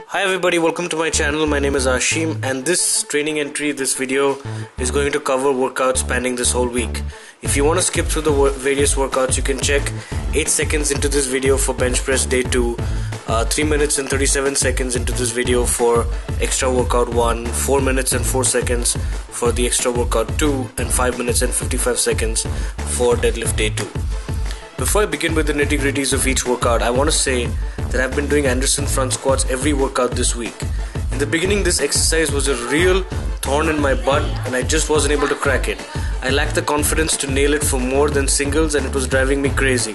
Hi everybody, welcome to my channel. My name is Ashim, and this training entry, this video is going to cover workouts spanning this whole week. If you want to skip through the various workouts, you can check 8 seconds into this video for bench press day 2, 3 minutes and 37 seconds into this video for extra workout 1, 4 minutes and 4 seconds for the extra workout 2, and 5 minutes and 55 seconds for deadlift day 2. Before I begin with the nitty-gritties of each workout, I want to say that I've been doing Anderson front squats every workout this week. In the beginning, this exercise was a real thorn in my butt and I just wasn't able to crack it. I lacked the confidence to nail it for more than singles and it was driving me crazy.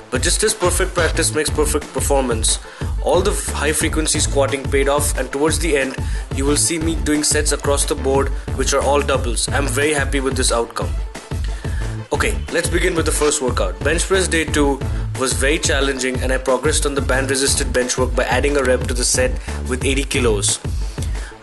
But just as perfect practice makes perfect performance, all the high frequency squatting paid off, and towards the end, you will see me doing sets across the board which are all doubles. I'm very happy with this outcome. Okay, let's begin with the first workout. Bench press day 2 was very challenging and I progressed on the band resisted bench work by adding a rep to the set with 80 kilos.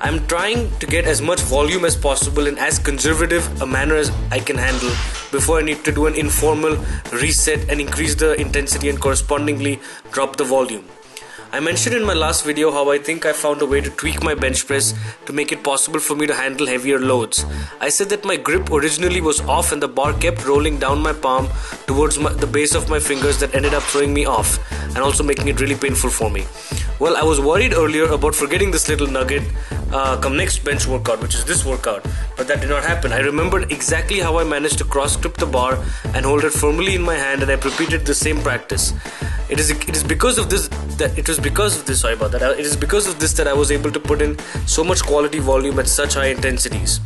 I'm trying to get as much volume as possible in as conservative a manner as I can handle before I need to do an informal reset and increase the intensity and correspondingly drop the volume. I mentioned in my last video how I think I found a way to tweak my bench press to make it possible for me to handle heavier loads. I said that my grip originally was off and the bar kept rolling down my palm towards the base of my fingers, that ended up throwing me off and also making it really painful for me. Well, I was worried earlier about forgetting this little nugget come next bench workout, which is this workout, but that did not happen. I remembered exactly how I managed to cross grip the bar and hold it firmly in my hand, and I repeated the same practice. It is because of this that I was able to put in so much quality volume at such high intensities.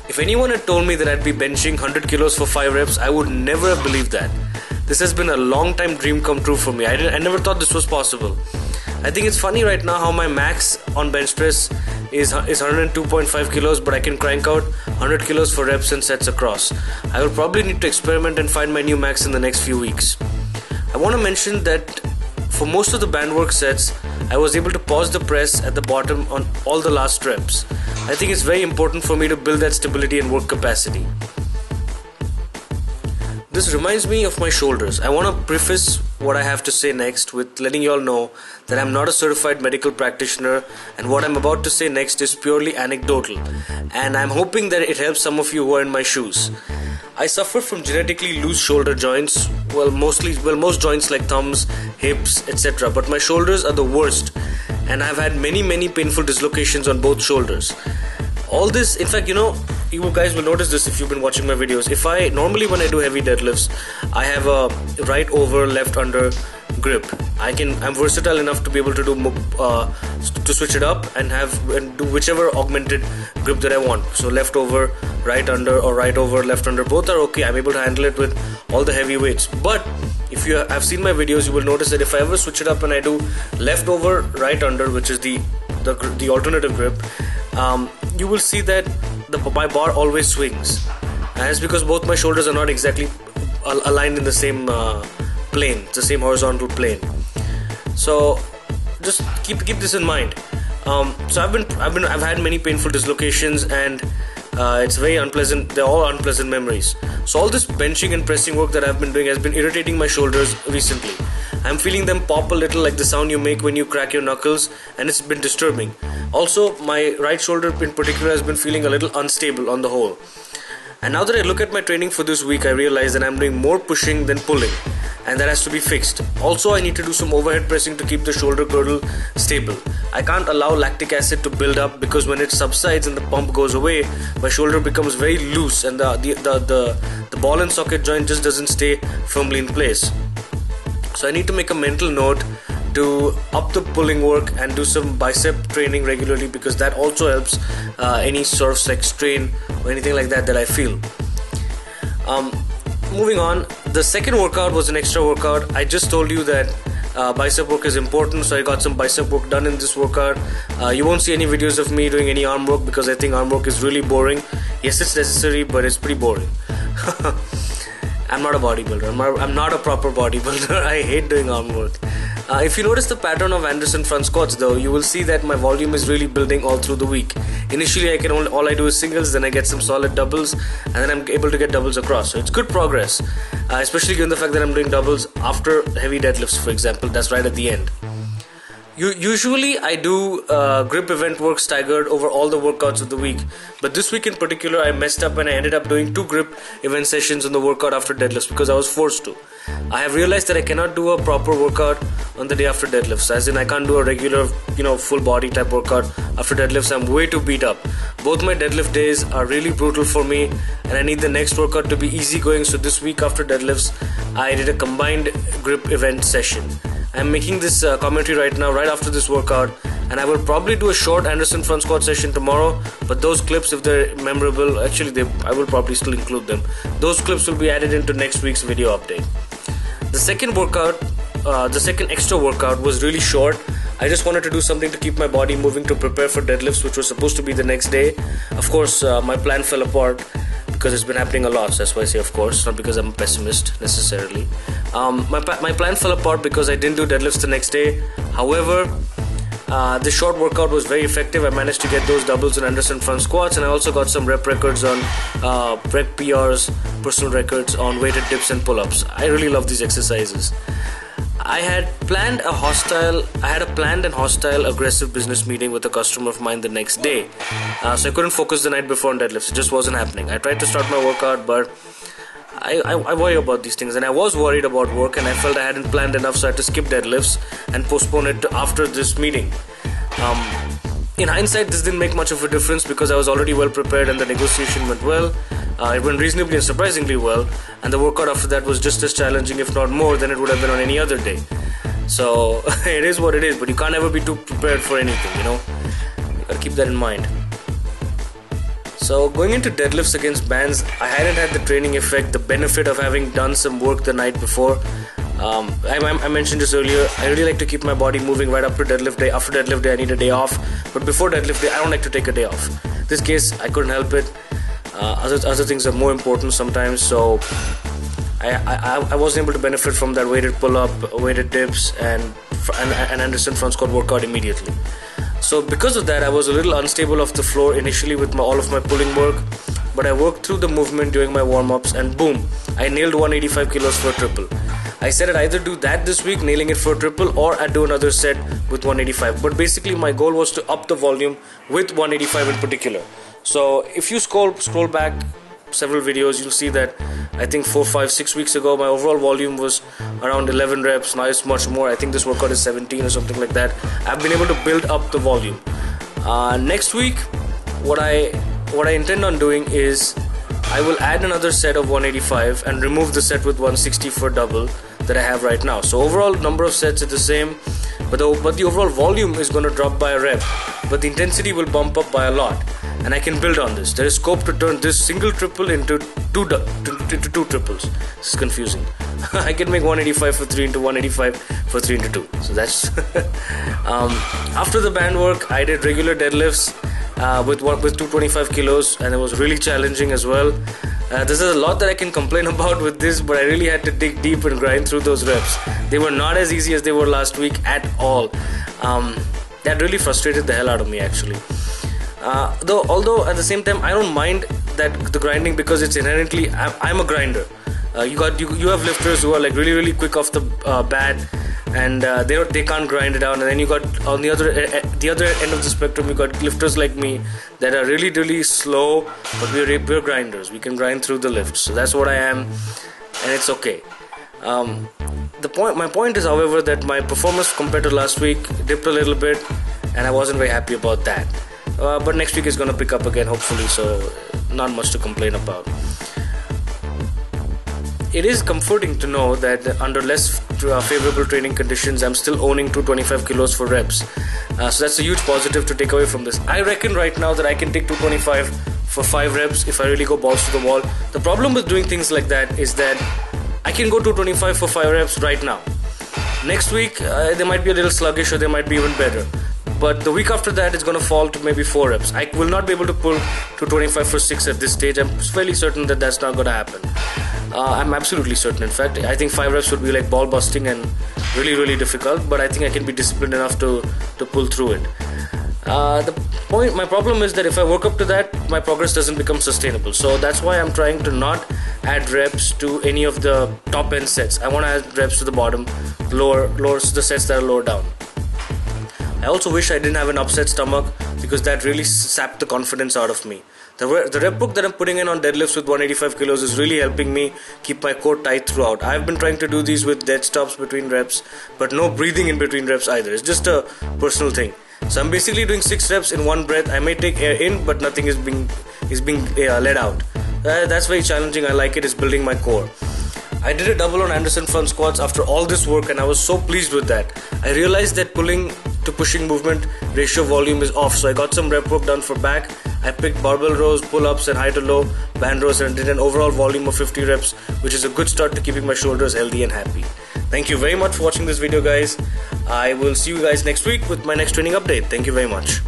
If anyone had told me that I'd be benching 100 kilos for 5 reps, I would never have believed that. This has been a long time dream come true for me. I never thought this was possible. I think it's funny right now how my max on bench press is 102.5 kilos, but I can crank out 100 kilos for reps and sets across. I will probably need to experiment and find my new max in the next few weeks. I want to mention that for most of the band work sets, I was able to pause the press at the bottom on all the last reps. I think it's very important for me to build that stability and work capacity. This reminds me of my shoulders. I want to preface what I have to say next with letting you all know that I'm not a certified medical practitioner, and what I'm about to say next is purely anecdotal, and I'm hoping that it helps some of you who are in my shoes. I suffer from genetically loose shoulder joints, most joints like thumbs, hips, etc. But my shoulders are the worst, and I've had many painful dislocations on both shoulders. All this, in fact, you guys will notice this if you've been watching my videos. Normally when I do heavy deadlifts, I have a right over, left under grip. I'm versatile enough to be able to do to switch it up and do whichever augmented grip that I want. So left over, right under, or right over, left under, both are okay. I'm able to handle it with all the heavy weights. But if you have seen my videos, you will notice that if I ever switch it up and I do left over, right under, which is the alternative grip, you will see that my bar always swings, and it's because both my shoulders are not exactly aligned in the same plane, the same horizontal plane. So just keep this in mind. So I've had many painful dislocations, and it's very unpleasant. They're all unpleasant memories. So all this benching and pressing work that I've been doing has been irritating my shoulders recently. I'm feeling them pop a little, like the sound you make when you crack your knuckles, and it's been disturbing. Also, my right shoulder in particular has been feeling a little unstable on the whole. And now that I look at my training for this week, I realize that I'm doing more pushing than pulling, and that has to be fixed. Also, I need to do some overhead pressing to keep the shoulder girdle stable. I can't allow lactic acid to build up, because when it subsides and the pump goes away, my shoulder becomes very loose and the ball and socket joint just doesn't stay firmly in place. So I need to make a mental note to up the pulling work and do some bicep training regularly, because that also helps any sort of like strain or anything like that I feel. Moving on, the second workout was an extra workout. I just told you that bicep work is important, so I got some bicep work done in this workout. You won't see any videos of me doing any arm work because I think arm work is really boring. Yes, it's necessary, but it's pretty boring. I'm not a bodybuilder. I'm not a proper bodybuilder. I hate doing arm work. If you notice the pattern of Anderson front squats though, you will see that my volume is really building all through the week. Initially all I do is singles, then I get some solid doubles, and then I'm able to get doubles across. So it's good progress, especially given the fact that I'm doing doubles after heavy deadlifts, for example. That's right at the end. Usually I do grip event work staggered over all the workouts of the week, but this week in particular I messed up and I ended up doing 2 grip event sessions on the workout after deadlifts because I was forced to. I have realized that I cannot do a proper workout on the day after deadlifts, as in I can't do a regular, full body type workout after deadlifts. I'm way too beat up. Both my deadlift days are really brutal for me and I need the next workout to be easy going, so this week after deadlifts I did a combined grip event session. I'm making this commentary right now, right after this workout, and I will probably do a short Anderson front squat session tomorrow, but those clips, if they're memorable, I will probably still include them. Those clips will be added into next week's video update. The second extra workout was really short. I just wanted to do something to keep my body moving to prepare for deadlifts, which was supposed to be the next day. Of course, my plan fell apart because it's been happening a lot. So that's why I say of course, not because I'm a pessimist necessarily. My plan fell apart because I didn't do deadlifts the next day. However, the short workout was very effective. I managed to get those doubles and Anderson front squats, and I also got some rep records on rep PRs, personal records on weighted dips and pull-ups. I really love these exercises. I had planned a planned and hostile aggressive business meeting with a customer of mine the next day, so I couldn't focus the night before on deadlifts. It just wasn't happening. I tried to start my workout, but I worry about these things, and I was worried about work, and I felt I hadn't planned enough, so I had to skip deadlifts and postpone it to after this meeting. In hindsight, this didn't make much of a difference because I was already well prepared and the negotiation went well. It went reasonably and surprisingly well, and the workout after that was just as challenging, if not more, than it would have been on any other day. So it is what it is, but you can't ever be too prepared for anything, you gotta keep that in mind. So going into deadlifts against bands, I hadn't had the training effect, the benefit of having done some work the night before. I mentioned this earlier, I really like to keep my body moving right up to deadlift day. After deadlift day I need a day off, but before deadlift day I don't like to take a day off. In this case I couldn't help it. Other things are more important sometimes, so I wasn't able to benefit from that weighted pull-up, weighted dips and Anderson front squat workout immediately. So because of that I was a little unstable off the floor initially with all of my pulling work, but I worked through the movement during my warm-ups and boom, I nailed 185 kilos for a triple. I said I'd either do that this week, nailing it for a triple, or I'd do another set with 185. But basically my goal was to up the volume with 185 in particular. So if you scroll back several videos, you'll see that I think 4, 5, 6 weeks ago my overall volume was around 11 reps. Now it's much more. I think this workout is 17 or something like that. I've been able to build up the volume. Next week, what I intend on doing is I will add another set of 185 and remove the set with 160 for double that I have right now. So overall number of sets is the same, but the overall volume is going to drop by a rep, but the intensity will bump up by a lot, and I can build on this. There is scope to turn this single triple into two triples. This is confusing. I can make 185 for 3 into 185 for 3 into 2. So that's after the band work I did regular deadlifts with 225 kilos, and it was really challenging as well. There's a lot that I can complain about with this, but I really had to dig deep and grind through those reps. They were not as easy as they were last week at all. That really frustrated the hell out of me actually. Although at the same time I don't mind the grinding because it's inherently I'm a grinder. You have lifters who are like really quick off the bat, and they can't grind it out, and then you got on the other end of the spectrum you got lifters like me that are really slow, but we're grinders. We can grind through the lifts, so that's what I am, and it's okay. My point is, however, that my performance compared to last week dipped a little bit, and I wasn't very happy about that. But next week is going to pick up again, hopefully, so not much to complain about. It is comforting to know that under less favorable training conditions, I'm still owning 225 kilos for reps. So that's a huge positive to take away from this. I reckon right now that I can take 225 for 5 reps if I really go balls to the wall. The problem with doing things like that is that I can go 225 for 5 reps right now. Next week, they might be a little sluggish, or they might be even better. but the week after that it's going to fall to maybe 4 reps. I will not be able to pull to 25 for 6 at this stage. I'm fairly certain that that's not going to happen. I'm absolutely certain. In fact, I think 5 reps would be like ball busting and really difficult, but I think I can be disciplined enough to pull through it. My problem is that if I work up to that, my progress doesn't become sustainable. So that's why I'm trying to not add reps to any of the top end sets. I want to add reps to the bottom, lower the sets that are lower down. I also wish I didn't have an upset stomach, because that really sapped the confidence out of me. The rep book that I'm putting in on deadlifts with 185 kilos is really helping me keep my core tight throughout. I've been trying to do these with dead stops between reps, but no breathing in between reps either. It's just a personal thing. So I'm basically doing 6 reps in one breath. I may take air in, but nothing is being let out. That's very challenging. I like it. It's building my core. I did a double on Anderson front squats after all this work, and I was so pleased with that. I realized that pulling to pushing movement ratio volume is off, so I got some rep work done for back. I picked barbell rows, pull-ups and high to low band rows, and did an overall volume of 50 reps, which is a good start to keeping my shoulders healthy and happy. Thank you very much for watching this video, guys. I will see you guys next week with my next training update. Thank you very much.